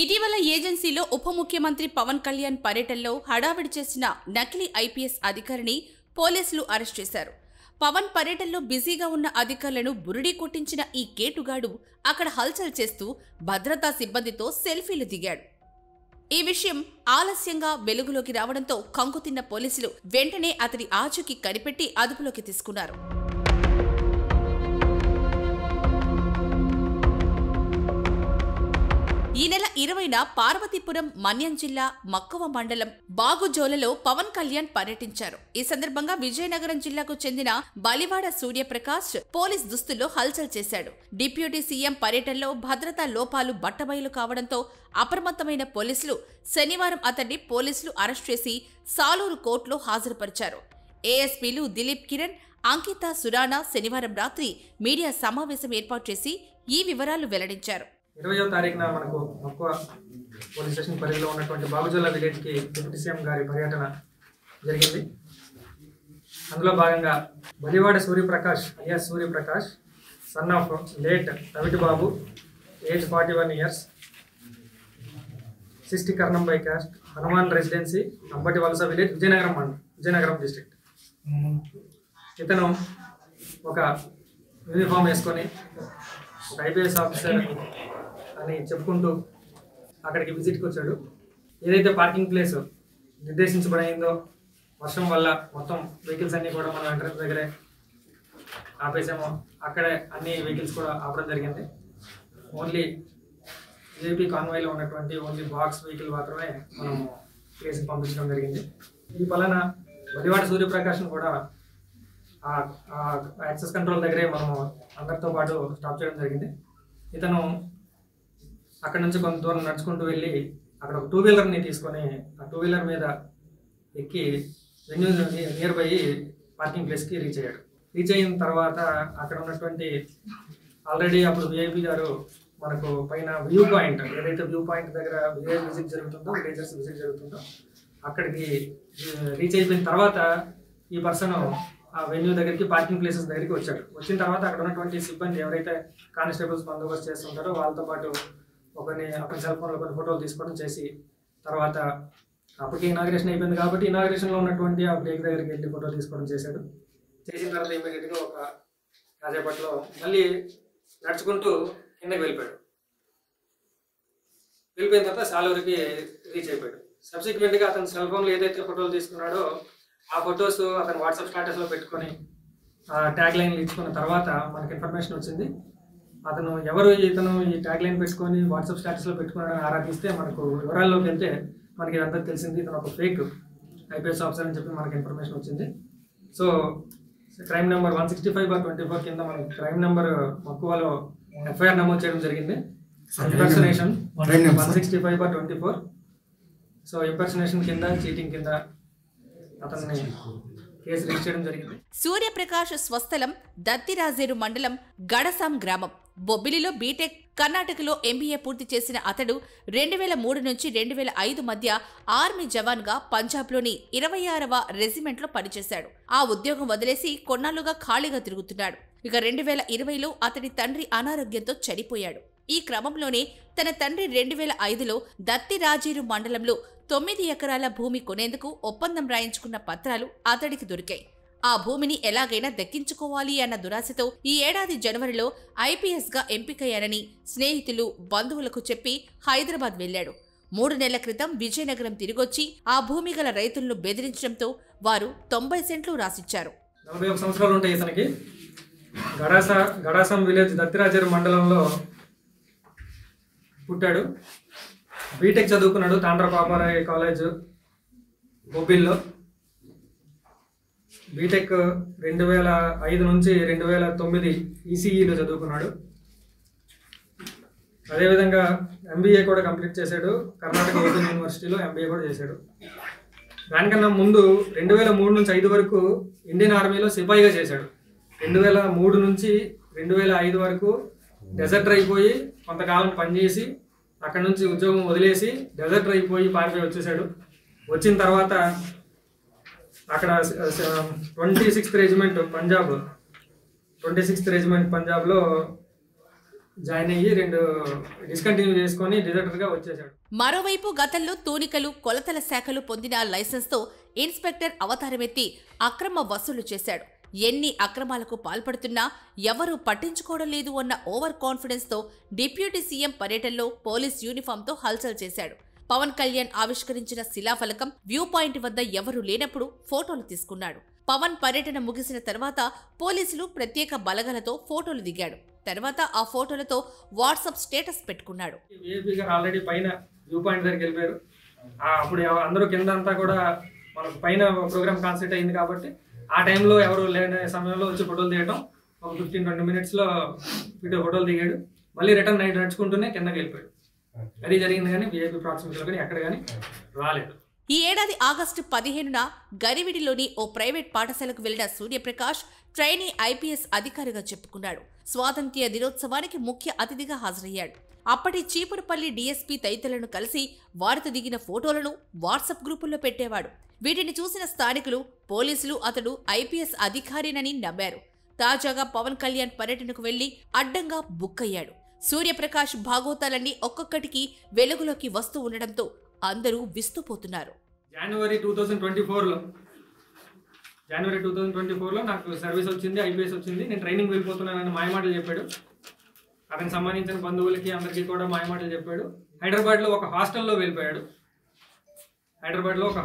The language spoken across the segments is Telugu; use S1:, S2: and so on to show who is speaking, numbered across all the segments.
S1: ఇటీవల ఏజెన్సీలో ఉప ముఖ్యమంత్రి పవన్ కళ్యాణ్ పర్యటనలో హడావిడి చేసిన నకిలీ ఐపీఎస్ అధికారిని పోలీసులు అరెస్ట్ చేశారు. పవన్ పర్యటనలో బిజీగా ఉన్న అధికారులను బురిడీ కొట్టించిన ఈ కేటుగాడు అక్కడ హల్చల్ చేస్తూ భద్రతా సిబ్బందితో సెల్ఫీలు దిగాడు. ఈ విషయం ఆలస్యంగా వెలుగులోకి రావడంతో కంగుతిన్న పోలీసులు వెంటనే అతడి ఆచూకీ కనిపెట్టి అదుపులోకి తీసుకున్నారు. ఈ నెల 20న పార్వతీపురం మన్యం జిల్లా మక్కువ మండలం బాగుజోలలో పవన్ కళ్యాణ్ పర్యటించారు. ఈ సందర్భంగా విజయనగరం జిల్లాకు చెందిన బలివాడ సూర్యప్రకాష్ పోలీస్ దుస్తుల్లో హల్చల్ చేశాడు. డిప్యూటీ సీఎం పర్యటనలో భద్రతా లోపాలు బట్టబయలు కావడంతో అప్రమత్తమైన పోలీసులు శనివారం అతన్ని పోలీసులు అరెస్ట్ చేసి సాలూరు కోర్టులో హాజరుపరిచారు. ఏఎస్పీలు దిలీప్ కిరణ్, అంకిత సురానా శనివారం రాత్రి మీడియా సమావేశం ఏర్పాటు చేసి ఈ వివరాలు వెల్లడించారు.
S2: 20వ తారీఖున మనకు మక్కువ పోలీస్ స్టేషన్ పరిధిలో ఉన్నటువంటి బాగుజోల విలేజ్కి డిప్యూటీ సీఎం గారి పర్యటన జరిగింది. అందులో భాగంగా Balivada Suryaprakash alias Suryaprakash, son of late Raviti Babu, age 41 years, 60 Karnam by caste, Hanuman residency, Ambati Valasa village, Vizianagaram district. ఇతను ఒక యూనిఫామ్ వేసుకొని ఒక ఐపీఎస్ ఆఫీసర్ అని చెప్పుకుంటూ అక్కడికి విజిట్కి వచ్చాడు. ఏదైతే పార్కింగ్ ప్లేస్ నిర్దేశించబడిందో వర్షం వల్ల మొత్తం వెహికల్స్ అన్నీ కూడా మనం ఎంట్రన్స్ దగ్గరే ఆపేసాము. అక్కడే అన్ని వెహికల్స్ కూడా ఆపడం జరిగింది. ఓన్లీ ఏపీ కాన్వాయ్లో ఉన్నటువంటి ఓన్లీ బాక్స్ వెహికల్ మాత్రమే మనం ప్లేస్కి పంపించడం జరిగింది. ఈ పలాన బలివాడ సూర్యప్రకాష్ను కూడా యాక్సెస్ కంట్రోల్ దగ్గరే మనము అందరితో పాటు స్టాప్ చేయడం జరిగింది. ఇతను అక్కడ నుంచి కొంత దూరం నడుచుకుంటూ వెళ్ళి అక్కడ ఒక 2-వీలర్ని తీసుకొని ఆ 2-వీలర్ మీద ఎక్కి వెన్యూ నియర్ బై పార్కింగ్ ప్లేస్కి రీచ్ అయ్యాడు. రీచ్ అయిన తర్వాత అక్కడ ఉన్నటువంటి ఆల్రెడీ అప్పుడు విఐపి గారు మనకు పైన వ్యూ పాయింట్, ఏదైతే వ్యూ పాయింట్ దగ్గర విలేజర్స్ విజిట్ జరుగుతుందో అక్కడికి రీచ్ అయిపోయిన తర్వాత ఈ పర్సన్ ఆ వెన్యూ దగ్గరికి పార్కింగ్ ప్లేసెస్ దగ్గరికి వచ్చాడు. వచ్చిన తర్వాత అక్కడ ఉన్నటువంటి సిబ్బంది ఎవరైతే కానిస్టేబుల్స్ బందోబస్తు చేస్తుంటారో వాళ్ళతో పాటు అతని సెల్ ఫోన్లో కొన్ని ఫోటోలు తీసుకోవడం చేసి తర్వాత అప్పటికి ఇనాగ్రేషన్ అయిపోయింది కాబట్టి ఇనాగ్రేషన్లో ఉన్నటువంటి ఆ బ్రేక్ దగ్గరికి వెళ్ళి ఫోటోలు తీసుకోవడం చేశాడు. చేసిన తర్వాత ఇమీడియట్గా ఒక కాసేపట్లో మళ్ళీ నడుచుకుంటూ కిందకి వెళ్ళిపోయాడు. వెళ్ళిపోయిన తర్వాత సాలూరుకి రీచ్ అయిపోయాడు. సబ్సిక్వెంట్గా అతని సెల్ ఫోన్లో ఏదైతే ఫోటోలు తీసుకున్నాడో ఆ ఫొటోస్ అతను వాట్సాప్ స్టేటస్లో పెట్టుకొని ట్యాగ్ లైన్లు ఇచ్చుకున్న తర్వాత మనకి ఇన్ఫర్మేషన్ వచ్చింది. ఇతను ఈ ట్యాగ్ లైన్ పెట్టుకొని వాట్సాప్ స్టేటస్లో పెట్టుకున్నాడని ఆరాధిస్తే మనకు వివరాల్లోకి వెళ్తే మనకి ఇదంతా తెలిసింది. ఇతను ఒక ఫేక్ ఐపీఎస్ ఆఫీసర్ అని చెప్పి మనకి ఇన్ఫర్మేషన్ వచ్చింది. సో క్రైమ్ నెంబర్ 165/24 కింద మనకి క్రైమ్ నెంబర్ మక్కువలో ఎఫ్ఐఆర్ నమోదు చేయడం జరిగింది. ఇంపర్సనేషన్ 165/24. సో ఇంపర్సనేషన్ కింద చీటింగ్ కింద అతన్ని కేసు రిజిస్టర్ చేయడం జరిగింది.
S1: సూర్యప్రకాష్ స్వస్థలం దత్తిరాజేరు మండలం గడసాం గ్రామం. బొబ్బిలిలో బీటెక్, కర్ణాటకలో ఎంబీఏ పూర్తి చేసిన అతడు 2003 నుంచి 2005 మధ్య ఆర్మీ జవాన్గా పంజాబ్లోని 26వ రెజిమెంట్లో పనిచేశాడు. ఆ ఉద్యోగం వదిలేసి కొన్నాళ్లుగా ఖాళీగా తిరుగుతున్నాడు. ఇక 2020లో అతడి తండ్రి అనారోగ్యంతో చనిపోయాడు. ఈ క్రమంలోనే తన తండ్రి 2005లో దత్తిరాజేరు మండలంలో 9 ఎకరాల భూమి కొనేందుకు ఒప్పందం రాయించుకున్న పత్రాలు అతడికి దొరికాయి. ఆ భూమిని ఎలాగైనా దక్కించుకోవాలి అన్న దురాశతో ఈ ఏడాది జనవరిలో ఐపీఎస్గా ఎంపికయ్యానని స్నేహితులు, బంధువులకు చెప్పి హైదరాబాద్ వెళ్లాడు. 3 నెలల క్రితం విజయనగరం తిరిగొచ్చి ఆ భూమి గల రైతులను బెదిరించడంతో వారు 90 సెంట్లు రాసిచ్చారు.
S2: 41 సంవత్సరాలు ఉంటాయి ఇతనికి. గడాసం విలేజ్ దత్తిరాజేరు మండలంలో పుట్టాడు. బీటెక్ చదువుకున్నాడు తాండ్ర పాపారాయ్ కాలేజ్ బొబ్బిల్లో. బీటెక్ 2005 నుంచి 2009 ఈసీఈలో చదువుకున్నాడు. అదేవిధంగా ఎంబీఏ కూడా కంప్లీట్ చేశాడు. కర్ణాటక ఓపెన్ యూనివర్సిటీలో ఎంబీఏ కూడా చేశాడు. దానికన్నా ముందు 2003 నుంచి 2005 వరకు ఇండియన్ ఆర్మీలో సిపాయిగా చేశాడు. 2003 నుంచి 2005 వరకు డెజర్ట్ అయిపోయి కొంతకాలం పనిచేసి అక్కడ నుంచి ఉద్యోగం వదిలేసి డెజర్ట్ అయిపోయి పారిపోయి వచ్చేసాడు. వచ్చిన తర్వాత అక్కడ 26th రెజిమెంట్ పంజాబ్లో జాయిన్ అయ్యి 2 డిస్కంటిన్యూ చేసుకొని డిజర్టర్గా వచ్చేసాడు.
S1: మరోవైపు గతంలో తూనికలు కొలతల శాఖలు పొందిన లైసెన్స్తో ఇన్స్పెక్టర్ అవతారమెత్తి అక్రమ వసూలు చేశాడు. ఎన్ని అక్రమాలకు పాల్పడుతున్నా ఎవరూ పట్టించుకోవడం లేదు అన్న ఓవర్ కాన్ఫిడెన్స్తో డిప్యూటీ సీఎం పర్యటనలో పోలీస్ యూనిఫామ్తో హల్చల్ చేశాడు. పవన్ కళ్యాణ్ ఆవిష్కరించిన శిలాఫలకం వ్యూ పాయింట్ వద్ద ఎవరూ లేనప్పుడు ఫోటోలు తీసుకున్నాడు. పవన్ పర్యటన ముగిసిన తర్వాత పోలీసులు ప్రత్యేక బలగలతో ఫోటోలు దిగాడు. తర్వాత ఆ ఫోటోలతో వాట్సాప్ స్టేటస్ పెట్టుకున్నాడు.
S2: ఏపీ గారు ఆల్రెడీ పైన వ్యూ పాయింట్ దగ్గరికి వెళ్ళిపోయారు. అప్పుడు అందరూ కింద అంతా కూడా మనకు పైన ప్రోగ్రామ్ కాన్సెప్ట్ అయింది కాబట్టి ఆ టైంలో ఎవరు లేని సమయంలో వచ్చి ఫోటోలు తీయడం, ఒక 15-20 మినిట్స్లో ఫోటోలు దిగాడు. మళ్ళీ రిటర్న్ నైట్ నడుచుకుంటూనే కిందకి వెళ్ళిపోయాడు. అది జరిగింది కానీ వీఐపీ ప్రాక్సిమిటీలో కానీ ఎక్కడ కానీ రాలేదు.
S1: ఈ ఏడాది ఆగస్టు 15న గరివిడిలోని ఓ ప్రైవేట్ పాఠశాలకు వెళ్లిన సూర్యప్రకాష్ ట్రైనీ ఐపీఎస్ అధికారిగా చెప్పుకున్నాడు. స్వాతంత్ర్య దినోత్సవానికి ముఖ్య అతిథిగా హాజరయ్యాడు. అప్పటి చీపురుపల్లి డీఎస్పీ తదితరులను కలిసి వారితో దిగిన ఫోటోలను వాట్సాప్ గ్రూపుల్లో పెట్టేవాడు. వీటిని చూసిన స్థానికులు, పోలీసులు అతడు ఐపీఎస్ అధికారినని నమ్మారు. తాజాగా పవన్ కళ్యాణ్ పర్యటనకు వెళ్లి అడ్డంగా బుక్ అయ్యాడు. సూర్యప్రకాష్ భాగోతాలన్నీ ఒక్కొక్కటికి వెలుగులోకి వస్తూ ఉండడంతో అందరూ విస్తుపోతున్నారు.
S2: జనవరి 2024లో నాకు సర్వీస్ వచ్చింది, ఐపీఎస్ వచ్చింది, నేను ట్రైనింగ్ వెళ్ళిపోతున్నానని మాయమాటలు చెప్పాడు. అతనికి సంబంధించిన బంధువులకి అందరికీ కూడా మాయమాటలు చెప్పాడు. హైదరాబాద్లో ఒక హాస్టల్లో వెళ్ళిపోయాడు. హైదరాబాద్లో ఒక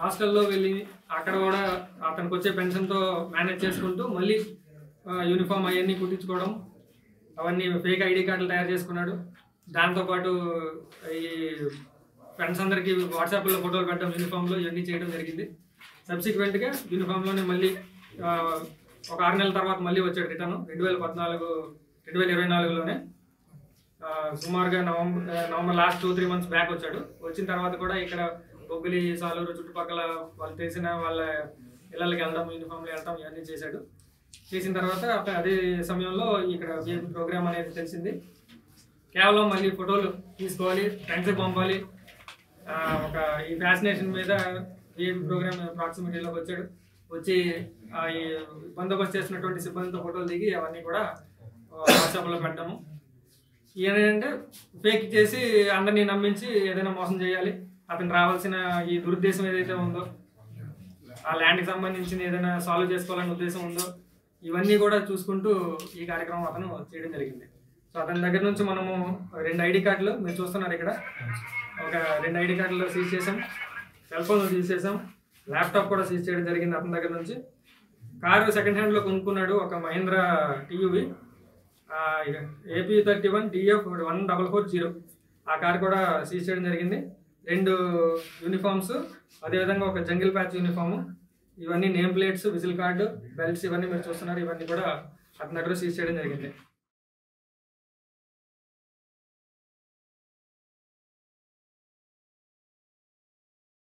S2: హాస్టల్లో వెళ్ళి అక్కడ కూడా అతనికి వచ్చే పెన్షన్తో మేనేజ్ చేసుకుంటూ మళ్ళీ యూనిఫామ్ అవన్నీ కుట్టించుకోవడం, అవన్నీ ఫేక్ ఐడి కార్డులు తయారు చేసుకున్నాడు. దాంతోపాటు ఈ ఫ్రెండ్స్ అందరికీ వాట్సాప్లో ఫోటోలు పెట్టడం యూనిఫామ్లో ఇవన్నీ చేయడం జరిగింది. సబ్సిక్వెంట్గా యూనిఫామ్లోనే మళ్ళీ ఒక 6 నెలల తర్వాత మళ్ళీ వచ్చాడు రిటర్న్ 2024లోనే. సుమారుగా నవంబర్ లాస్ట్ 2-3 మంత్స్ బ్యాక్ వచ్చాడు. వచ్చిన తర్వాత కూడా ఇక్కడ బొబ్బిలి, సాలూరు చుట్టుపక్కల వాళ్ళు తెలిసిన వాళ్ళ ఇళ్ళకి వెళ్ళడం, యూనిఫామ్లో వెళ్ళడం ఇవన్నీ చేశాడు. చేసిన తర్వాత అదే సమయంలో ఇక్కడ విఐపీ ప్రోగ్రామ్ అనేది తెలిసింది. కేవలం మళ్ళీ ఫోటోలు తీసుకోవాలి, ఫ్రెండ్స్కి పంపాలి, ఒక ఈ ఫ్యాసినేషన్ మీద విఐపీ ప్రోగ్రామ్ ప్రాక్సిమిటీలోకి వచ్చాడు. వచ్చి ఈ బందోబస్తు చేసినటువంటి సిబ్బందితో ఫోటోలు దిగి అవన్నీ కూడా వాట్సాప్లో పెట్టాము. ఏంటంటే ఫేక్ చేసి అందరినీ నమ్మించి ఏదైనా మోసం చేయాలి, అతను రావాల్సిన ఈ దురుద్దేశం ఏదైతే ఉందో, ఆ ల్యాండ్కి సంబంధించిన ఏదైనా సాల్వ్ చేసుకోవాలనే ఉద్దేశం ఉందో, ఇవన్నీ కూడా చూసుకుంటూ ఈ కార్యక్రమం అతను చేయడం జరిగింది. సో అతని దగ్గర నుంచి మనము 2 ఐడి కార్డులు మీరు చూస్తున్నారు ఇక్కడ, ఒక 2 ఐడి కార్డులు సీజ్ చేసాం, సెల్ ఫోన్లు సీజ్ చేసాం, ల్యాప్టాప్ కూడా సీజ్ చేయడం జరిగింది అతని దగ్గర నుంచి. కారు సెకండ్ హ్యాండ్లో కొనుక్కున్నాడు, ఒక మహీంద్రా టీయూవి AP31 DF 1440. ఆ కారు కూడా సీజ్ చేయడం జరిగింది. 2 యూనిఫామ్స్, అదేవిధంగా ఒక జంగిల్ ప్యాచ్ యూనిఫాము, ఇవన్నీ name plates, whistle card, belts ఇవన్నీ మీరు చూస్తున్నారు. ఇవన్నీ కూడా అతని దగ్గర సీజ్ చేయడం జరిగింది.